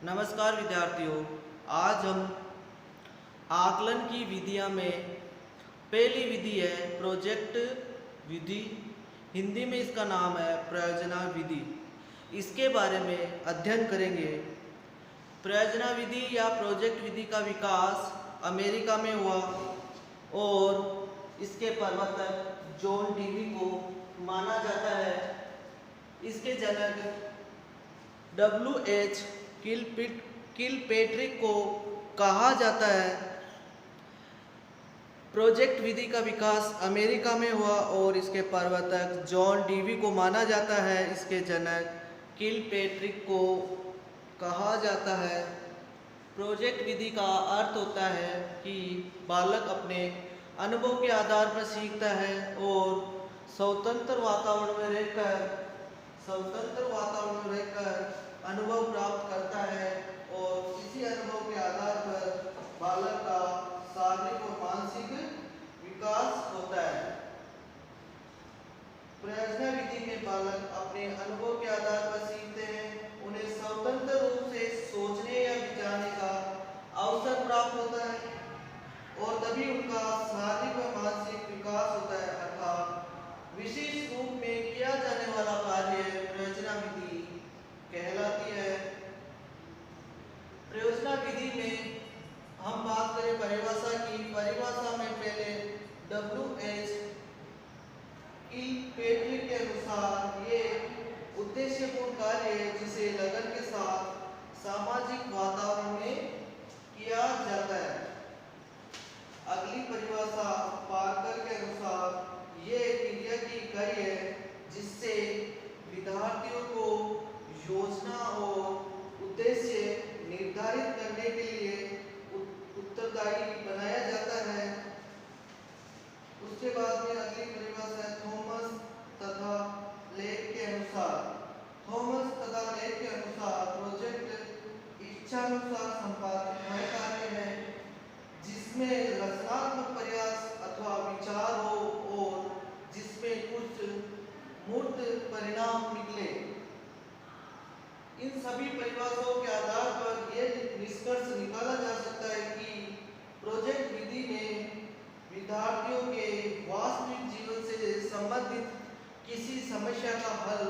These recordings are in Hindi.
नमस्कार विद्यार्थियों। आज हम आकलन की विधियां में पहली विधि है प्रोजेक्ट विधि। हिंदी में इसका नाम है प्रयोजना विधि। इसके बारे में अध्ययन करेंगे। प्रयोजना विधि या प्रोजेक्ट विधि का विकास अमेरिका में हुआ और इसके प्रवर्तक जॉन डीवी को माना जाता है। इसके जनक W.H. किलपेट्रिक को कहा जाता है। प्रोजेक्ट विधि का विकास अमेरिका में हुआ और इसके प्रवर्तक जॉन डीवी को माना जाता है। इसके जनक किलपेट्रिक को कहा जाता है। प्रोजेक्ट विधि का अर्थ होता है कि बालक अपने अनुभव के आधार पर सीखता है और स्वतंत्र वातावरण में रहकर अनुभव प्राप्त करता है और इसी अनुभव के आधार पर बालक का शारीरिक और मानसिक विकास होता है। प्रयोजना विधि में बालक अपने अनुभव के आधार पर सीखते हैं। उन्हें स्वतंत्र रूप से सोचने या विचारने का अवसर प्राप्त होता है और तभी उनका शारीरिक व मानसिक विकास होता है। अर्थात विशेष रूप में किया जाने वाला कार्य प्रयोजना विधि कहलाती है। प्रयोजना विधि में हम बात करें परिभाषा की। परिभाषा में पहले W.H. किलपेट्रिक के अनुसार ये उद्देश्यपूर्ण कार्य है जिसे लगन के साथ सामाजिक वातावरण में किया जाता है। अगली परिभाषा पार्कर के अनुसार ये क्रिया की इकाई है जिससे विद्यार्थियों को योजना और उद्देश्य निर्धारित करने के लिए उत्तरदायी बनाया जाता है। उसके बाद में अगली परिभाषा है थॉमस तथा लेक के अनुसार। थॉमस तथा लेक के अनुसार प्रोजेक्ट इच्छानुसार संपादित वह कार्य है जिसमें रचनात्मक प्रयास अथवा विचार हो और जिसमें कुछ मूर्त परिणाम निकले। इन सभी परिभाषाओं के आधार पर यह निष्कर्ष निकाला जा सकता है कि प्रोजेक्ट विधि में विद्यार्थियों के वास्तविक जीवन से संबंधित किसी समस्या का हल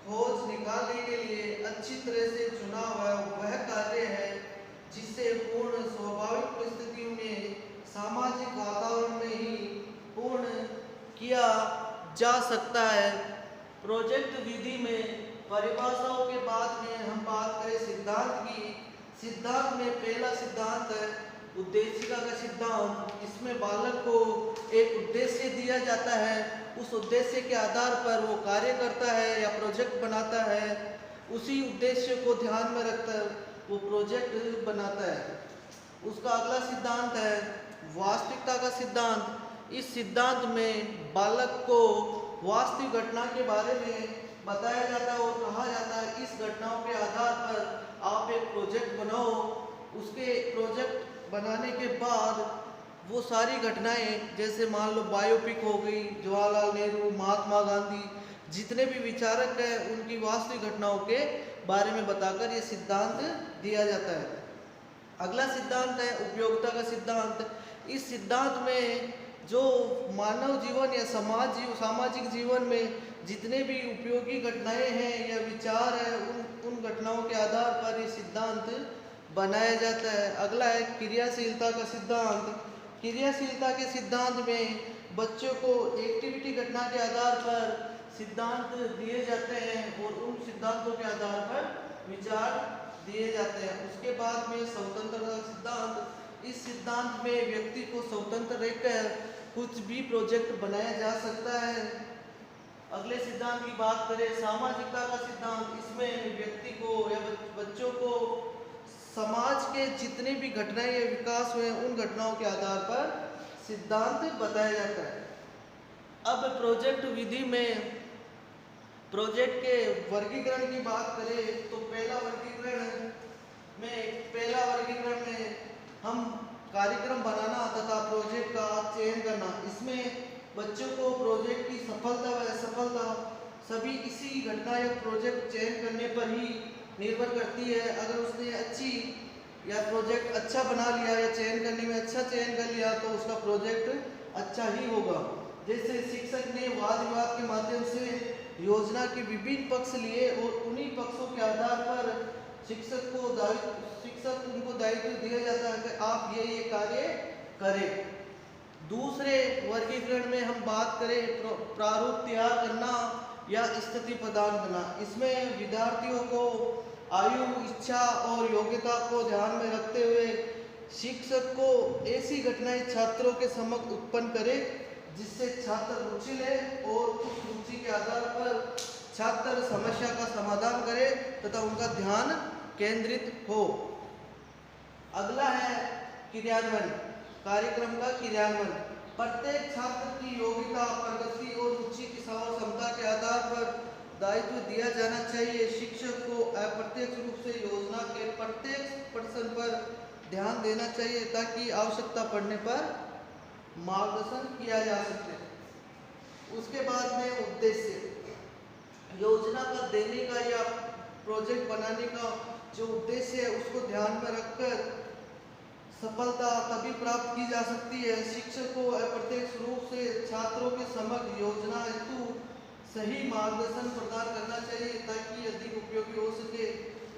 खोज निकालने के लिए अच्छी तरह से चुना हुआ वह कार्य है जिससे पूर्ण स्वाभाविक परिस्थितियों में सामाजिक वातावरण में ही पूर्ण किया जा सकता है। प्रोजेक्ट विधि में परिभाषाओं के बाद में हम बात करें सिद्धांत की। सिद्धांत में पहला सिद्धांत है उद्देशिका का सिद्धांत। इसमें बालक को एक उद्देश्य दिया जाता है, उस उद्देश्य के आधार पर वो कार्य करता है या प्रोजेक्ट बनाता है। उसी उद्देश्य को ध्यान में रखकर वो प्रोजेक्ट बनाता है। उसका अगला सिद्धांत है वास्तविकता का सिद्धांत। इस सिद्धांत में बालक को वास्तविक घटना के बारे में बताया जाता है और कहा जाता है इस घटनाओं के आधार पर आप एक प्रोजेक्ट बनाओ। उसके प्रोजेक्ट बनाने के बाद वो सारी घटनाएं जैसे मान लो बायोपिक हो गई, जवाहरलाल नेहरू, महात्मा गांधी, जितने भी विचारक हैं उनकी वास्तविक घटनाओं के बारे में बताकर ये सिद्धांत दिया जाता है। अगला सिद्धांत है उपयोगिता का सिद्धांत। इस सिद्धांत में जो मानव जीवन या सामाजिक जीवन में जितने भी उपयोगी घटनाएं हैं या विचार है उन घटनाओं के आधार पर ये सिद्धांत बनाया जाता है। अगला है क्रियाशीलता का सिद्धांत। क्रियाशीलता के सिद्धांत में बच्चों को एक्टिविटी घटना के आधार पर सिद्धांत दिए जाते हैं और उन सिद्धांतों के आधार पर विचार दिए जाते हैं। उसके बाद में स्वतंत्रता का सिद्धांत। इस सिद्धांत में व्यक्ति को स्वतंत्र रहकर कुछ भी प्रोजेक्ट बनाया जा सकता है। अगले सिद्धांत की बात करें सामाजिकता का सिद्धांत। इसमें व्यक्ति को या बच्चों को समाज के जितने भी घटनाएं या विकास हुए उन घटनाओं के आधार पर सिद्धांत बताया जाता है। अब प्रोजेक्ट विधि में प्रोजेक्ट के वर्गीकरण की बात करें तो पहला वर्गीकरण में हम कार्यक्रम बनाना तथा प्रोजेक्ट का चयन करना। इसमें बच्चों को प्रोजेक्ट की सफलता व असफलता सभी इसी घटना या प्रोजेक्ट चयन करने पर ही निर्भर करती है। अगर उसने या प्रोजेक्ट अच्छा बना लिया या चयन करने में अच्छा चयन कर लिया तो उसका प्रोजेक्ट अच्छा ही होगा। जैसे शिक्षक ने वाद विवाद के माध्यम से योजना के विभिन्न पक्ष लिए और उन्हीं पक्षों के आधार पर शिक्षक उनको दायित्व दिया जाता है कि आप ये कार्य करें। दूसरे वर्गीकरण में हम बात करें प्रारूप तैयार करना या स्थिति प्रदान करना। इसमें विद्यार्थियों को आयु, इच्छा और योग्यता को ध्यान में रखते हुए शिक्षक को ऐसी घटनाएं छात्रों के समक्ष उत्पन्न करे जिससे छात्र रुचि ले और उस रुचि के आधार पर छात्र समस्या का समाधान करे तथा उनका ध्यान केंद्रित हो। अगला है क्रियान्वयन, कार्यक्रम का क्रियान्वयन। प्रत्येक छात्र की योग्यता, प्रगति और रुचि की क्षमता के आधार पर दायित्व दिया जाना चाहिए। शिक्षक को अप्रत्यक्ष रूप से योजना के प्रत्येक प्रश्न पर ध्यान देना चाहिए ताकि आवश्यकता पड़ने पर मार्गदर्शन किया जा सके। उसके बाद में उद्देश्य, योजना का देने का या प्रोजेक्ट बनाने का जो उद्देश्य है उसको ध्यान में रखकर सफलता तभी प्राप्त की जा सकती है। शिक्षक को अप्रत्यक्ष रूप से छात्रों के समग्र योजना हेतु सही मार्गदर्शन प्रदान करना चाहिए ताकि अधिक उपयोगी हो सके।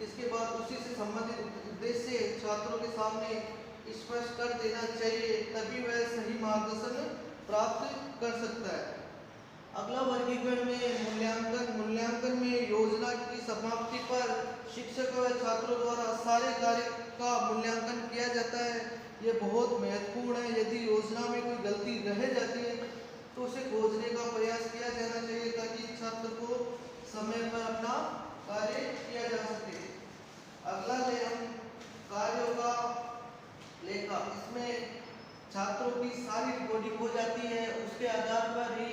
इसके बाद उसी से संबंधित उद्देश्य छात्रों के सामने स्पष्ट कर देना चाहिए तभी वह सही मार्गदर्शन प्राप्त कर सकता है। अगला वर्गीकरण में मूल्यांकन में योजना की समाप्ति पर शिक्षक व छात्रों द्वारा सारे कार्य का मूल्यांकन किया जाता है। यह बहुत महत्वपूर्ण है। यदि योजना में कोई गलती रह जाती है तो उसे खोजने का प्रयास किया जाना चाहिए ताकि छात्र को समय पर अपना कार्य किया जा सके। अगला है हम कार्यों का लेखा। इसमें छात्रों की सारी रिकॉर्डिंग हो जाती है, उसके आधार पर ही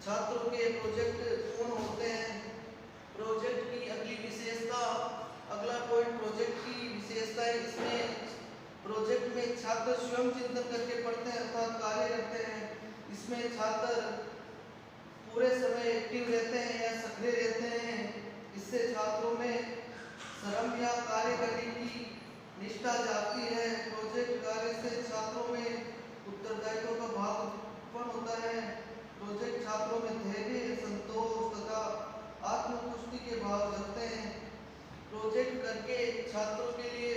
छात्रों के प्रोजेक्ट पूर्ण होते हैं। प्रोजेक्ट की अगली विशेषता, अगला पॉइंट प्रोजेक्ट की विशेषता है। इसमें प्रोजेक्ट में छात्र स्वयं चिंतन करके पढ़ते हैं अर्थात कार्य करते हैं। इसमें छात्र पूरे समय एक्टिव रहते हैं या सक्रिय रहते हैं। इससे छात्रों में श्रम या कार्य करने की निष्ठा जागती है। प्रोजेक्ट कार्य से छात्रों में उत्तरदायित्व का भाव उत्पन्न होता है। प्रोजेक्ट छात्रों में धैर्य, संतोष तथा आत्मतुष्टि के भाव जगते हैं। प्रोजेक्ट करके छात्रों के लिए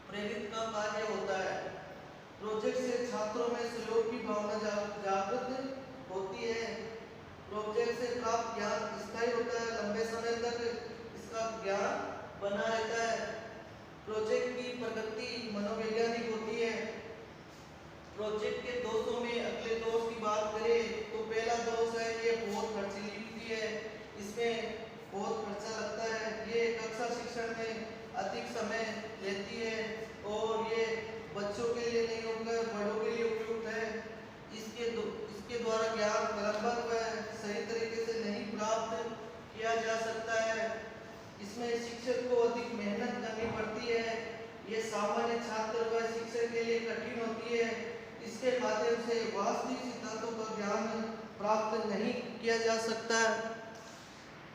प्रेरित का कार्य होता है। प्रोजेक्ट से छात्रों में सहयोग की भावना जागृत होती है। प्रोजेक्ट से प्राप्त ज्ञान स्थायी होता है, लंबे समय तक इसका ज्ञान बना रहता है। प्रोजेक्ट की प्रगति मनोवैज्ञानिक होती है। प्रोजेक्ट के दोषों में अगले दोष की बात करें तो पहला दोष है ये बहुत खर्चीली होती है। इसमें बहुत खर्चा लगता है। ये कक्षा शिक्षण में अधिक समय लेती है और ये बच्चों के लिए नहीं होकर बड़ों के लिए उपयुक्त है। इसके द्वारा ज्ञान क्रमबद्ध व सही तरीके से नहीं प्राप्त किया जा सकता है। इसमें शिक्षक को अधिक मेहनत करनी पड़ती है। ये सामान्य छात्र व शिक्षक के लिए कठिन होती है। इसके माध्यम से वास्तविक सिद्धांतों का ज्ञान प्राप्त नहीं किया जा सकता है।